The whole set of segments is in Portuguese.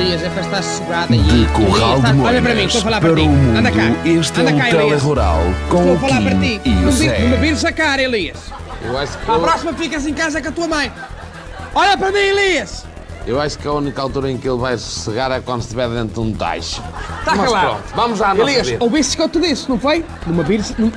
Elias, é para estar sossegada De e... Curral de Olha para mim, Moinas estou a falar para para o ti. mundo, Anda cá. este Anda é cá, o Elias. Telerural com Estou a o falar para ti. Kim e o Zé. Não me vires a cara, Elias. Eu acho que À próxima ficas em casa com a tua mãe. Olha para mim, Elias. Eu acho que a única altura em que ele vai sossegar é quando estiver dentro de um tacho. Está Mas calado. pronto, vamos à nossa Elias, vida. ouviste o que eu te disse, não foi? Não me vires... Não...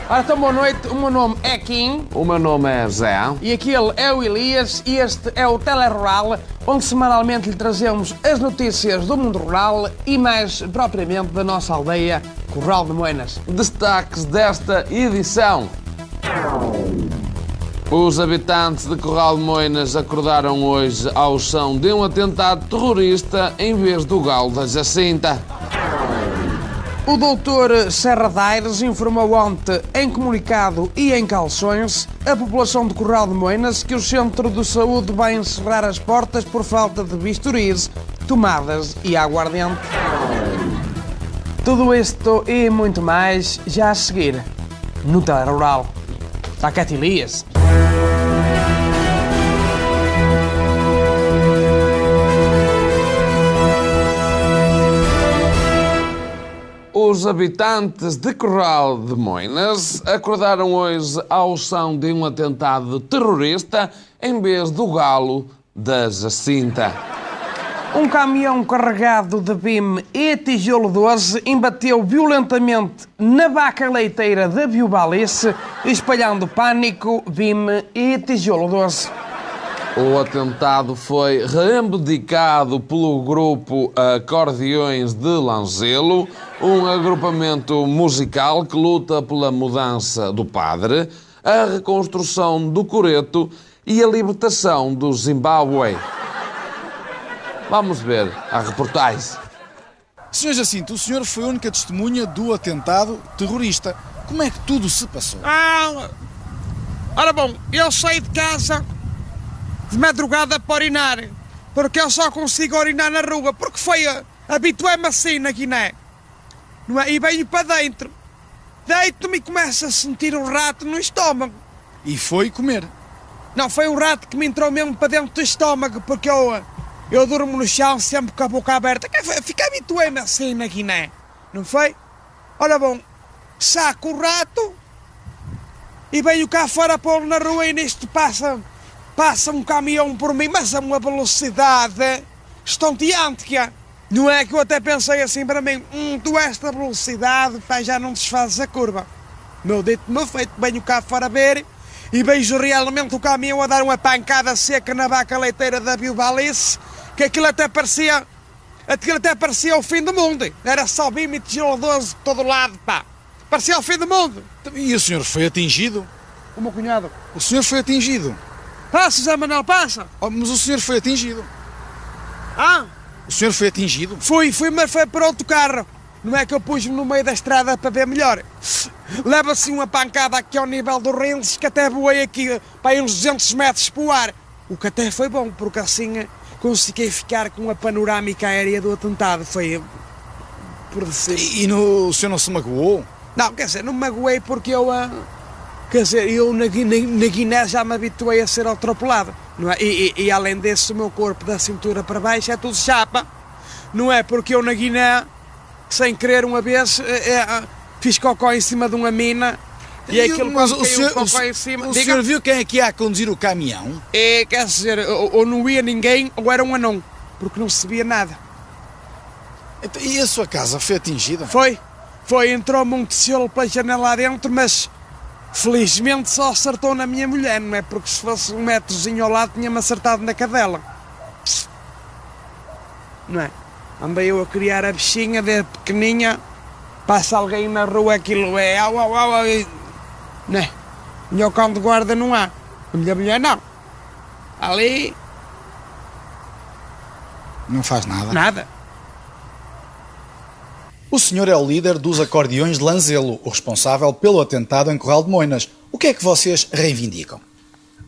Ora então boa noite. O meu nome é Kim. O meu nome é Zé. E aquele é o Elias e este é o Telerural, onde semanalmente lhe trazemos as notícias do mundo rural e mais propriamente da nossa aldeia, Curral de Moinas. Destaques desta edição. Os habitantes de Curral de Moinas acordaram hoje ao som de um atentado terrorista em vez do galo da Jacinta. O doutor Serra Daires informou ontem, em comunicado e em calções, a população de Curral de Moinas que o Centro de Saúde vai encerrar as portas por falta de bisturis, tomadas e aguardente. Tudo isto e muito mais já a seguir no Telerural. Está cá, Elias. Os habitantes de Curral de Moinas acordaram hoje ao som de um atentado terrorista em vez do galo da Jacinta. Um caminhão carregado de BIM e tijolo 12 embateu violentamente na vaca leiteira da Biobalice, espalhando pânico, BIM e tijolo 12. O atentado foi reivindicado pelo grupo Acordeões de Lanzelo, um agrupamento musical que luta pela mudança do padre, a reconstrução do coreto e a libertação do Zimbábue. Vamos ver a reportagem. Sr. Jacinto, o senhor foi a única testemunha do atentado terrorista. Como é que tudo se passou? Ora bom, eu saí de casa de madrugada para orinar, porque eu só consigo orinar na rua, porque habituei-me assim na Guiné, não é? E venho para dentro, deito-me e começo a sentir um rato no estômago. E foi comer. Não, foi um rato que me entrou mesmo para dentro do estômago, porque eu durmo no chão sempre com a boca aberta, habituei-me assim na Guiné, não foi? Ora bom, saco o rato e venho cá fora pô-lo na rua e nisto passa um caminhão por mim, mas a uma velocidade estonteante que é. Não é que eu até pensei assim para mim, tu esta velocidade, pá, já não desfazes a curva. Meu dito, meu feito, venho cá fora ver e vejo realmente o caminhão a dar uma pancada seca na vaca leiteira da Biobalice, que aquilo até parecia o fim do mundo. Era só BIM e tijolo 12 de todo lado, pá. Parecia o fim do mundo. E o senhor foi atingido? O meu cunhado. O senhor foi atingido? Passa, Zé Manuel, passa. Oh, mas o senhor foi atingido? O senhor foi atingido? Fui, mas foi para outro carro. Não é que eu pus-me no meio da estrada para ver melhor. Leva-se uma pancada aqui ao nível do Rendes, que até voei aqui para uns 200 metros para o ar. O que até foi bom, porque assim consegui ficar com a panorâmica aérea do atentado. Foi por dizer. E o senhor não se magoou? Não, quer dizer, não me magoei porque eu na Guiné já me habituei a ser atropelado, não é? E além disso, o meu corpo da cintura para baixo é tudo chapa, não é? Porque eu na Guiné, sem querer uma vez, fiz cocó em cima de uma mina e aquilo mas quando o caiu senhor, cocó em cima... o senhor viu quem é que ia a conduzir o caminhão? Quer dizer, ou não ia ninguém ou era um anão, porque não se via nada. Então, e a sua casa foi atingida? Foi, entrou-me um tijolo pela janela lá dentro, mas... felizmente só acertou na minha mulher, não é? Porque se fosse um metrozinho ao lado tinha-me acertado na cadela. Não é? Andei eu a criar a bichinha desde pequeninha, passa alguém na rua, aquilo é au, não é? Meu cão de guarda não há, a minha mulher não. Ali... Não faz nada. nada. O senhor é o líder dos Acordeões de Lanzelo, o responsável pelo atentado em Curral de Moinas. O que é que vocês reivindicam?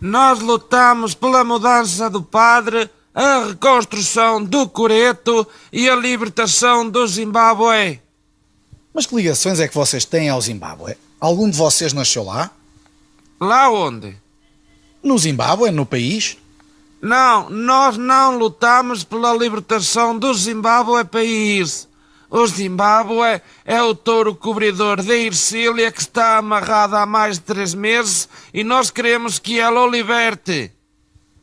Nós lutamos pela mudança do padre, a reconstrução do coreto e a libertação do Zimbábue. Mas que ligações é que vocês têm ao Zimbábue? Algum de vocês nasceu lá? Lá onde? No Zimbábue, no país? Não, nós não lutamos pela libertação do Zimbábue país. O Zimbábue é o touro cobridor da Ercília que está amarrado há mais de 3 meses e nós queremos que ela o liberte.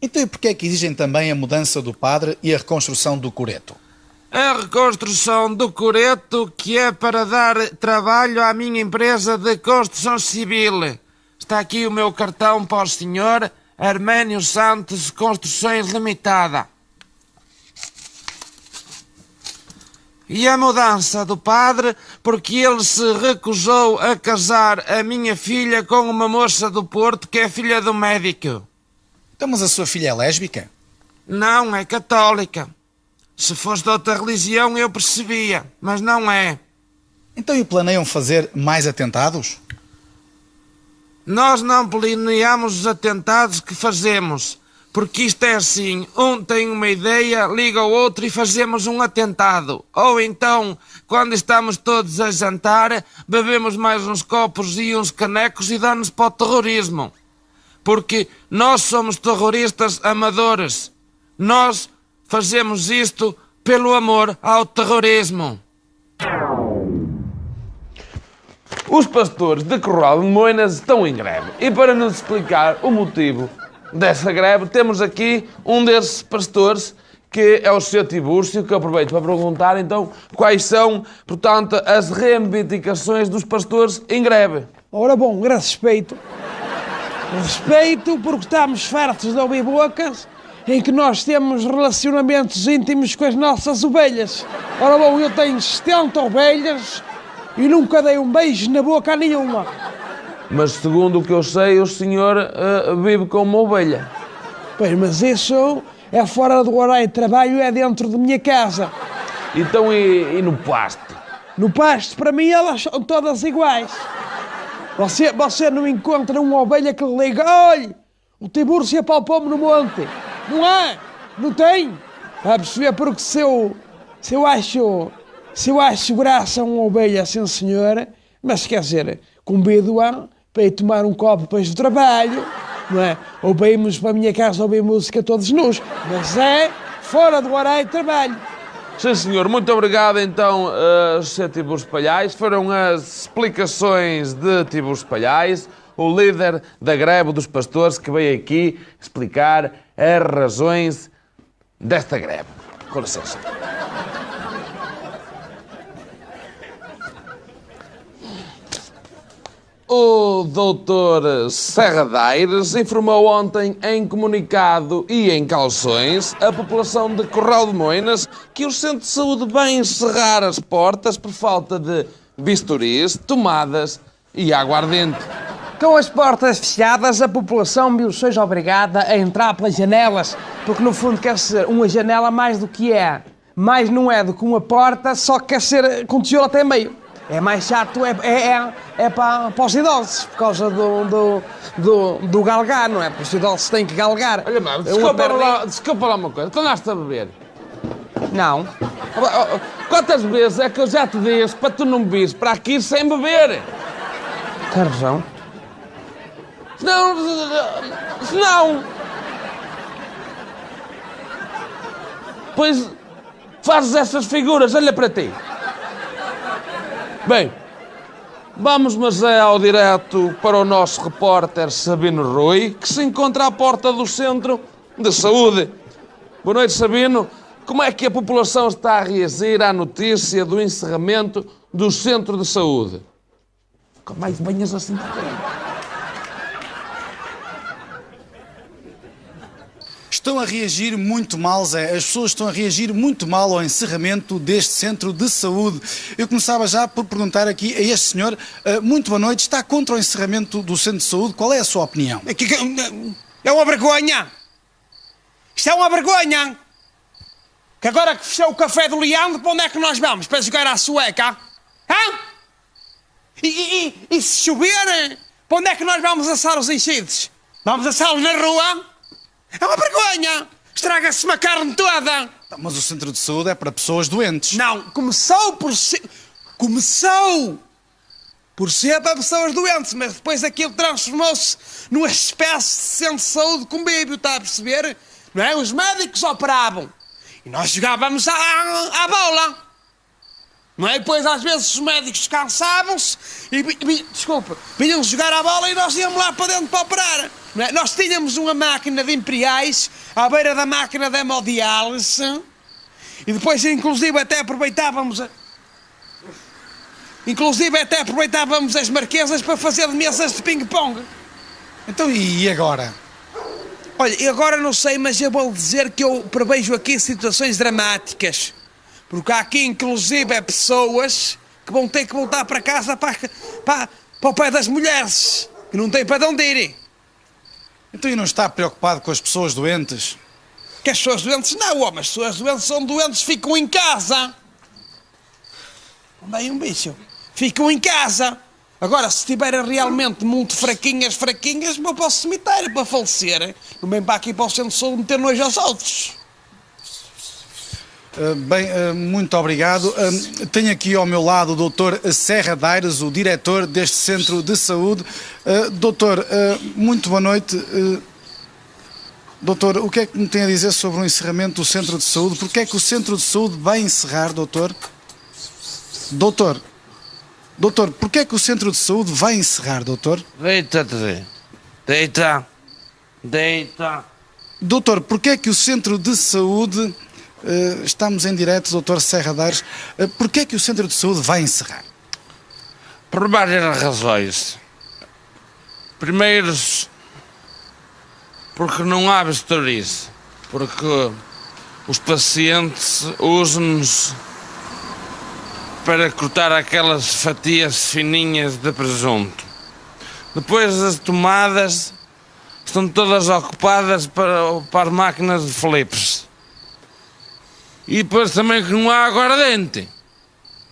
Então e porquê é que exigem também a mudança do padre e a reconstrução do coreto? A reconstrução do coreto que é para dar trabalho à minha empresa de construção civil. Está aqui o meu cartão para o senhor Arménio Santos Construções Limitada. E a mudança do padre porque ele se recusou a casar a minha filha com uma moça do Porto que é filha do médico. Então, mas a sua filha é lésbica? Não, é católica. Se fosse de outra religião eu percebia, mas não é. Então e planeiam fazer mais atentados? Nós não planeamos os atentados que fazemos, porque isto é assim, um tem uma ideia, liga ao outro e fazemos um atentado. Ou então, quando estamos todos a jantar, bebemos mais uns copos e uns canecos e dá-nos para o terrorismo. Porque nós somos terroristas amadores. Nós fazemos isto pelo amor ao terrorismo. Os pastores de Curral de Moinas estão em greve. E para nos explicar o motivo dessa greve, temos aqui um desses pastores, que é o Sr. Tibúrcio, que eu aproveito para perguntar, então, quais são, portanto, as reivindicações dos pastores em greve. Ora bom, respeito. Respeito porque estamos fartos de ouvir bocas em que nós temos relacionamentos íntimos com as nossas ovelhas. Ora bom, eu tenho 70 ovelhas e nunca dei um beijo na boca a nenhuma. Mas, segundo o que eu sei, o senhor vive com uma ovelha. Pois, mas isso é fora do horário de trabalho, é dentro de minha casa. Então, e no pasto? No pasto, para mim, elas são todas iguais. Você não encontra uma ovelha que lhe liga: olha, o Tibúrcio apalpou-me no monte. Não é? Não tem? A perceber, porque se eu acho graça a uma ovelha, sim senhora, mas quer dizer, convido-a para ir tomar um copo depois do trabalho, não é? Ou para irmos para a minha casa ouvir música todos nus, mas é fora do horário de trabalho. Sim, senhor. Muito obrigado, então, Sr. Tibúrcio Palhais. Foram as explicações de Tibúrcio Palhais, o líder da greve dos pastores, que veio aqui explicar as razões desta greve. Com licença. O doutor Serra Daires informou ontem em comunicado e em calções a população de Curral de Moinas que o centro de saúde vai encerrar as portas por falta de bisturis, tomadas e aguardente. Com as portas fechadas, a população viu seja obrigada a entrar pelas janelas, porque no fundo quer ser uma janela mais do que é. Mais não é do que uma porta, só quer ser com tijolo até meio. É mais chato, é para os idosos, por causa do galgar, não é? Porque os idosos têm que galgar. Olha, mano, desculpa lá uma coisa. Tu andaste a beber? Não. Quantas vezes é que eu já te disse para tu não vires para aqui sem beber? Tem razão. Senão... Pois fazes essas figuras, olha para ti. Bem, vamos mas ao direto para o nosso repórter Sabino Rui, que se encontra à porta do Centro de Saúde. Boa noite, Sabino. Como é que a população está a reagir à notícia do encerramento do Centro de Saúde? Como é que venhas assim? Estão a reagir muito mal, Zé. As pessoas estão a reagir muito mal ao encerramento deste centro de saúde. Eu começava já por perguntar aqui a este senhor, muito boa noite, está contra o encerramento do centro de saúde? Qual é a sua opinião? É uma vergonha! Isto é uma vergonha! Que agora que fechou o café do Leandro, para onde é que nós vamos? Para jogar à sueca? Hã? E se chover, para onde é que nós vamos assar os enchidos? Vamos assá-los na rua? É uma vergonha! Estraga-se uma carne toda! Mas o centro de saúde é para pessoas doentes. Não, começou por ser para pessoas doentes, mas depois aquilo transformou-se numa espécie de centro de saúde convívio, está a perceber? não é? Os médicos operavam. E nós jogávamos à bola. Não é? Depois, às vezes, os médicos cansavam-se e, vinham jogar à bola e nós íamos lá para dentro para operar. Não é? Nós tínhamos uma máquina de imperiais à beira da máquina de hemodiálise e depois, inclusive, até aproveitávamos as marquesas para fazer de mesas de ping-pong. Então, e agora? Olha, e agora não sei, mas eu vou dizer que eu prevejo aqui situações dramáticas. Porque há aqui, inclusive, pessoas que vão ter que voltar para casa para o pé das mulheres, que não têm para onde irem. Então, e não está preocupado com as pessoas doentes? Que as pessoas doentes não, homem, as pessoas doentes são doentes, ficam em casa. Onde aí um bicho? Ficam em casa. Agora, se estiverem realmente muito fraquinhas, vão para o cemitério para falecer. Não vem para aqui para o centro de saúde meter nojo aos outros. Muito obrigado. Tenho aqui ao meu lado o Dr. Serra Daires, o diretor deste centro de saúde. Doutor, muito boa noite. Doutor, o que é que me tem a dizer sobre o encerramento do centro de saúde? Porquê é que o centro de saúde vai encerrar, doutor? Doutor, porquê é que o centro de saúde vai encerrar, doutor? Deita-te. Deita. Doutor, porquê é que o centro de saúde... estamos em direto, doutor Serra Daires. Porquê é que o centro de saúde vai encerrar? Por várias razões. Primeiro, porque não há vistorias. Porque os pacientes usam-nos para cortar aquelas fatias fininhas de presunto. Depois as tomadas estão todas ocupadas para as máquinas de flips. E depois também que não há aguardente.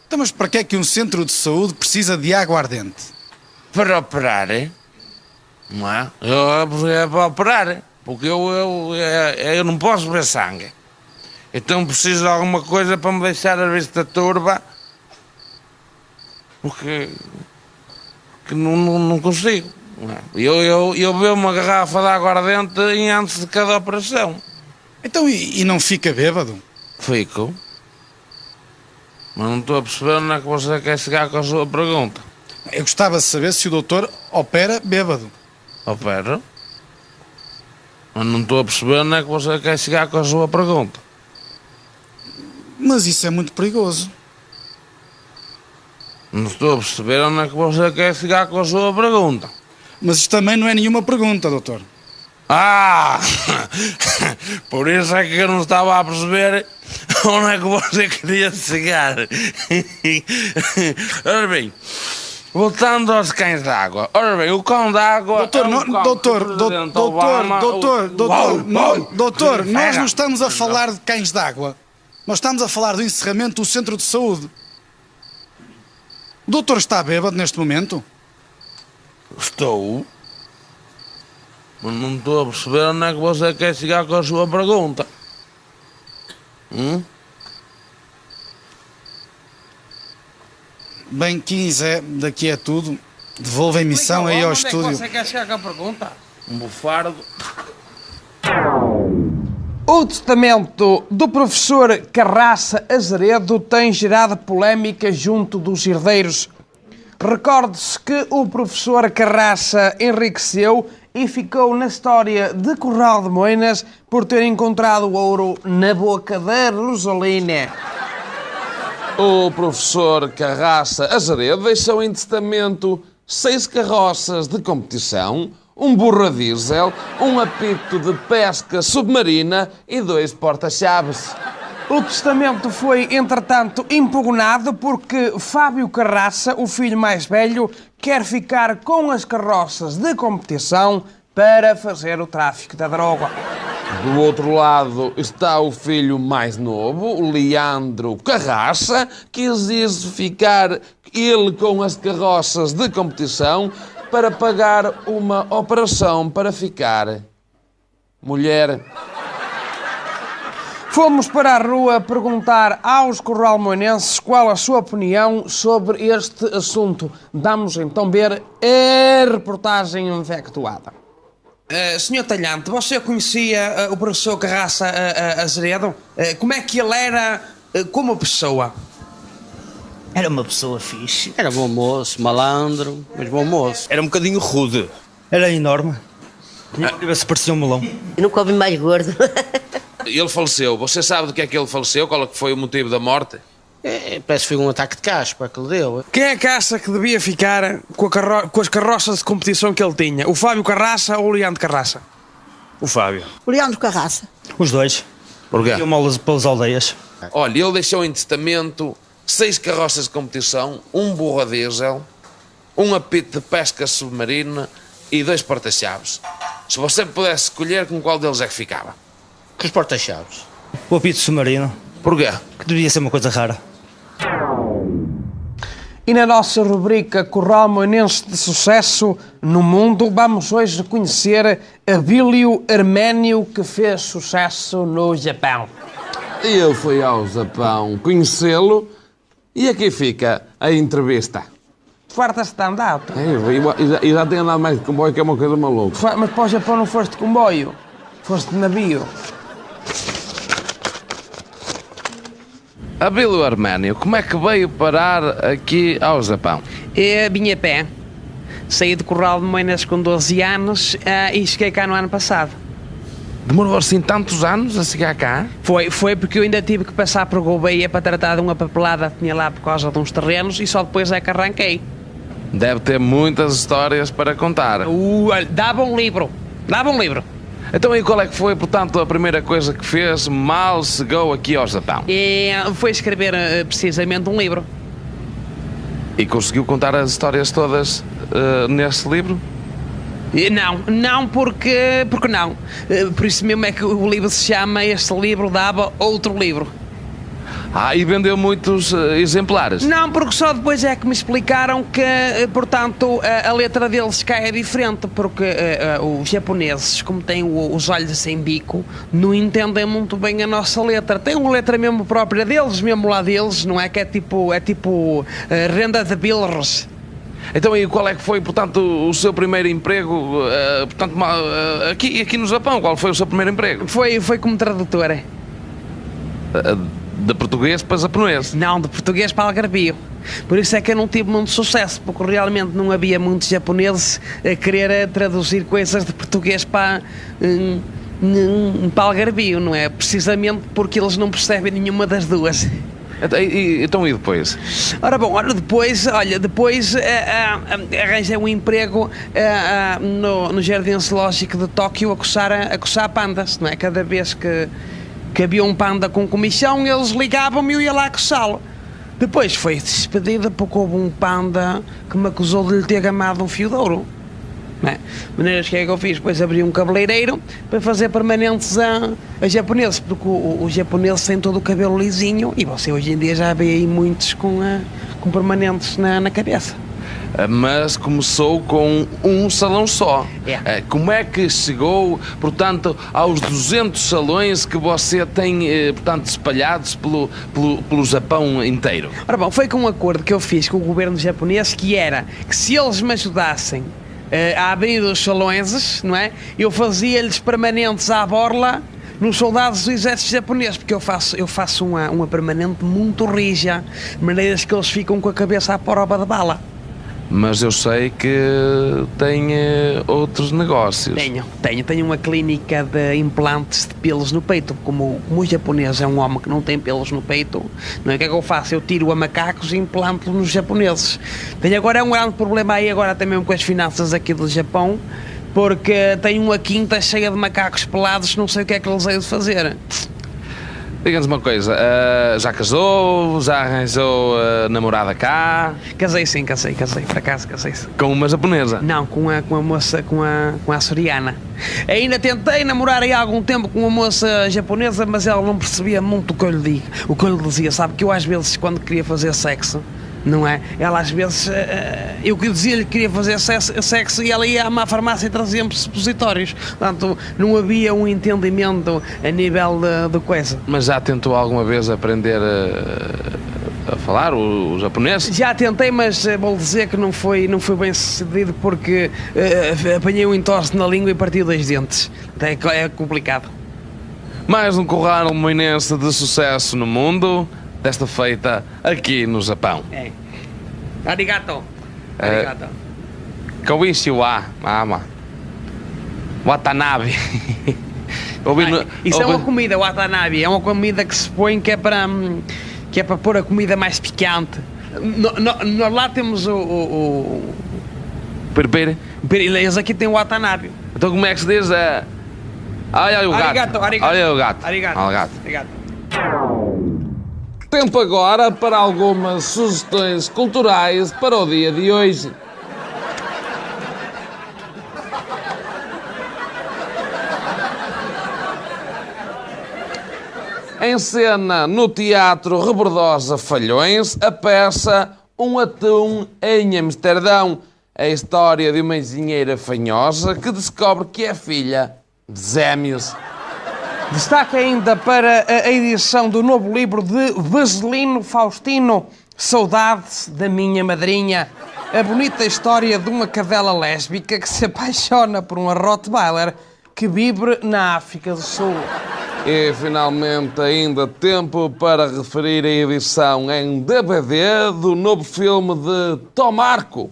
Então, mas para que é que um centro de saúde precisa de água ardente? Para operar, não é? É para operar, porque eu não posso ver sangue. Então preciso de alguma coisa para me deixar a vista turva, porque não consigo. Não é? Eu bebo uma garrafa de água ardente antes de cada operação. Então, e não fica bêbado? Fico. Mas não estou a perceber onde é que você quer chegar com a sua pergunta. Eu gostava de saber se o doutor opera bêbado. Opero. Mas não estou a perceber onde é que você quer chegar com a sua pergunta. Mas isso é muito perigoso. Não estou a perceber onde é que você quer chegar com a sua pergunta. Mas isto também não é nenhuma pergunta, doutor. Ah! Por isso é que eu não estava a perceber onde é que você queria chegar. Ora bem, voltando aos cães d'água. Ora bem, o cão d'água... Doutor, nós não estamos a falar de cães d'água. Nós estamos a falar do encerramento do centro de saúde. O doutor está bêbado neste momento? Estou. Mas não estou a perceber onde é que você quer chegar com a sua pergunta. Bem, 15 é, daqui é tudo. Devolva a emissão aí ao estúdio. Onde é que você quer chegar com a pergunta? Um bufardo. O testamento do professor Carraça Azeredo tem gerado polémica junto dos herdeiros. Recorde-se que o professor Carraça enriqueceu e ficou na história de Curral de Moinas por ter encontrado ouro na boca da Rosalina. O professor Carraça Azeredo deixou em testamento 6 carroças de competição, um burro a diesel, um apito de pesca submarina e 2 porta-chaves. O testamento foi, entretanto, impugnado porque Fábio Carraça, o filho mais velho, quer ficar com as carroças de competição para fazer o tráfico da droga. Do outro lado está o filho mais novo, o Leandro Carraça, que exige ficar ele com as carroças de competição para pagar uma operação para ficar mulher. Fomos para a rua perguntar aos corralmoinenses qual a sua opinião sobre este assunto. Vamos então ver a reportagem efetuada. Senhor Talhante, você conhecia o professor Carraça Azeredo? Como é que ele era como pessoa? Era uma pessoa fixe. Era bom moço, malandro, mas bom moço. Era um bocadinho rude. Era enorme. Se parecia um melão. Eu nunca ouvi mais gordo. Ele faleceu. Você sabe do que é que ele faleceu? Qual é que foi o motivo da morte? Parece que foi um ataque de caspa que lhe deu. Quem é que acha que devia ficar com as carroças de competição que ele tinha? O Fábio Carraça ou o Leandro Carraça? O Fábio. O Leandro Carraça. Os dois. Porquê? Iam mal pelas aldeias. Olha, ele deixou em testamento 6 carroças de competição, um burro a diesel, um apito de pesca submarina e 2 porta-chaves. Se você pudesse escolher, com qual deles é que ficava? Com os porta-chaves. O apito submarino. Porquê? Que devia ser uma coisa rara. E na nossa rubrica Corral Moinense de Sucesso no Mundo, vamos hoje conhecer Abílio Arménio, que fez sucesso no Japão. E eu fui ao Japão conhecê-lo e aqui fica a entrevista. Fartas de andar. E já tenho andado mais de comboio, que é uma coisa maluca. Mas para o Japão não foste de comboio, foste de navio. Abílio Arménio, como é que veio parar aqui ao Japão? Eu vim a pé. Saí de Corral de Moinhos com 12 anos e cheguei cá no ano passado. Demorou assim tantos anos a chegar cá? Foi porque eu ainda tive que passar por Gouveia para tratar de uma papelada que tinha lá por causa de uns terrenos e só depois é que arranquei. Deve ter muitas histórias para contar. Dava um livro. Então e qual é que foi, portanto, a primeira coisa que fez mal chegou aqui ao Japão? E foi escrever precisamente um livro. E conseguiu contar as histórias todas nesse livro? Não, porque não. Por isso mesmo é que o livro se chama Este Livro Dava Outro Livro. E vendeu muitos exemplares? Não, porque só depois é que me explicaram que, portanto, a letra deles cá é diferente, porque os japoneses, como têm os olhos sem bico, não entendem muito bem a nossa letra. Tem uma letra mesmo própria deles, mesmo lá deles, não é? Que é tipo renda de bilros. Então, e qual é que foi, portanto, o seu primeiro emprego, portanto, aqui no Japão? Qual foi o seu primeiro emprego? Foi como tradutora. De português para japonês? Não, de português para algarvio. Por isso é que eu não tive muito sucesso, porque realmente não havia muitos japoneses a querer traduzir coisas de português para algarvio, não é? Precisamente porque eles não percebem nenhuma das duas. Então e depois? Ora bom, depois arranjei um emprego no Jardim Zoológico de Tóquio a coçar pandas, não é? Cada vez que havia um panda com comissão, eles ligavam-me e eu ia lá coçá-lo. Depois foi despedida porque houve um panda que me acusou de lhe ter gamado um fio de ouro. De maneiras que é que eu fiz? Depois abri um cabeleireiro para fazer permanentes a japoneses, porque os japoneses têm todo o cabelo lisinho e você hoje em dia já vê aí muitos com permanentes na cabeça. Mas começou com um salão só. Como é que chegou, portanto, aos 200 salões que você tem, portanto, espalhados pelo Japão inteiro? Ora bom, foi com um acordo que eu fiz com o governo japonês, que era que se eles me ajudassem a abrir os salões, não é? Eu fazia-lhes permanentes à borla nos soldados do exército japonês, porque eu faço uma permanente muito rija, de maneiras que eles ficam com a cabeça à prova de bala. Mas eu sei que tem outros negócios. Tenho uma clínica de implantes de pelos no peito. Como o japonês é um homem que não tem pelos no peito, não é? O que é que eu faço? Eu tiro a macacos e implanto-los nos japoneses. Tenho agora um grande problema aí agora também com as finanças aqui do Japão, porque tenho uma quinta cheia de macacos pelados, não sei o que é que eles hei de fazer. Diga-nos uma coisa, já casou? Já arranjou namorada cá? Casei sim, por acaso casei sim. Com uma japonesa? Não, com a moça, com a açoriana. Ainda tentei namorar aí há algum tempo com uma moça japonesa, mas ela não percebia muito o que eu lhe dizia, sabe? Que eu às vezes, quando queria fazer sexo, não é? Ela às vezes, eu dizia-lhe que queria fazer sexo e ela ia à má farmácia e trazia-me supositórios. Portanto, não havia um entendimento a nível de coisa. Mas já tentou alguma vez aprender a falar, o japonês? Já tentei, mas vou dizer que não foi bem sucedido porque apanhei um entorse na língua e parti 2 dentes. É complicado. Mais um curral moinense de sucesso no mundo, desta feita aqui no Japão. É. Arigato. Arigato. Konnichiwa, mama. Watanabe. Isso é uma comida, watanabe. É uma comida que se põe que é para pôr a comida mais picante. Nós lá temos o Perpere. eles aqui têm o watanabe. Então como é que se diz? Olha o gato. Arigato. Olha o gato. Arigato. Olha o gato. Arigato. Tempo agora para algumas sugestões culturais para o dia de hoje. Em cena no Teatro Rebordosa Falhões, a peça Um Atum em Amsterdão, a história de uma engenheira fanhosa que descobre que é filha de gêmeos. Destaque ainda para a edição do novo livro de Vaselino Faustino, Saudades da Minha Madrinha. A bonita história de uma cadela lésbica que se apaixona por uma Rottweiler que vive na África do Sul. E finalmente ainda tempo para referir a edição em DVD do novo filme de Tom Marco,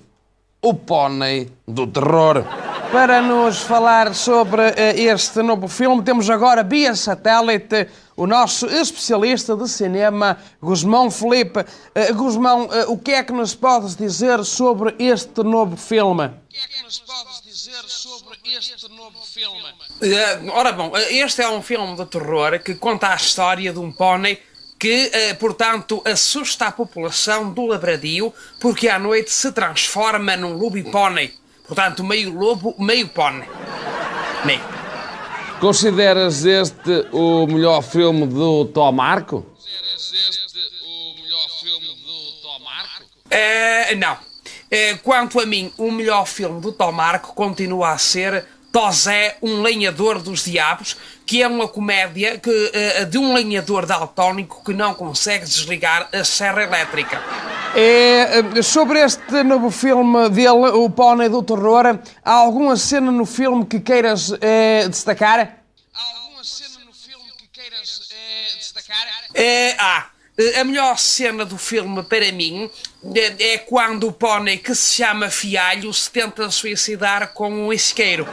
O Pónei do Terror. Para nos falar sobre este novo filme, temos agora via satélite o nosso especialista de cinema, Guzmão Felipe. Guzmão, o que é que nos podes dizer sobre este novo filme? Ora bom, este é um filme de terror que conta a história de um pônei que, portanto, assusta a população do Labradio porque à noite se transforma num lobo-pônei. Portanto, meio lobo, meio pônei. Consideras este o melhor filme do Tom Marco? Não. Quanto a mim, o melhor filme do Tom Marco continua a ser Tosé, um lenhador dos diabos, que é uma comédia de um lenhador daltónico que não consegue desligar a serra elétrica. Sobre este novo filme dele, O Pónei do Terror, há alguma cena no filme que queiras destacar? A melhor cena do filme, para mim, é quando o pônei que se chama Fialho se tenta suicidar com um isqueiro.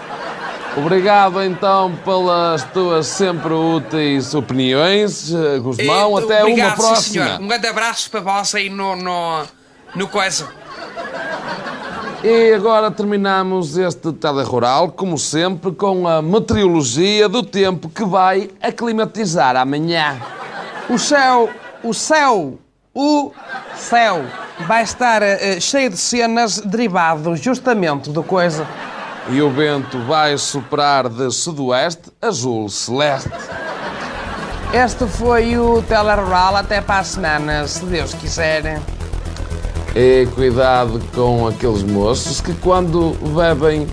Obrigado, então, pelas tuas sempre úteis opiniões, Guzmão. Até obrigado, uma próxima. Sim, senhor. Um grande abraço para vós aí no coisa. E agora terminamos este telerural, como sempre, com a meteorologia do tempo que vai aclimatizar amanhã. O céu vai estar cheio de cenas derivadas justamente do coisa. E o vento vai soprar de sudoeste azul celeste. Este foi o Telerural. Até para a semana, se Deus quiser. E cuidado com aqueles moços que quando bebem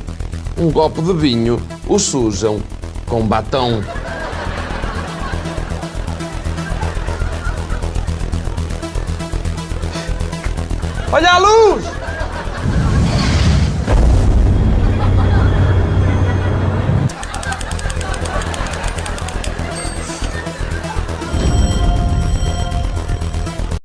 um copo de vinho o sujam com batom. Olha a luz!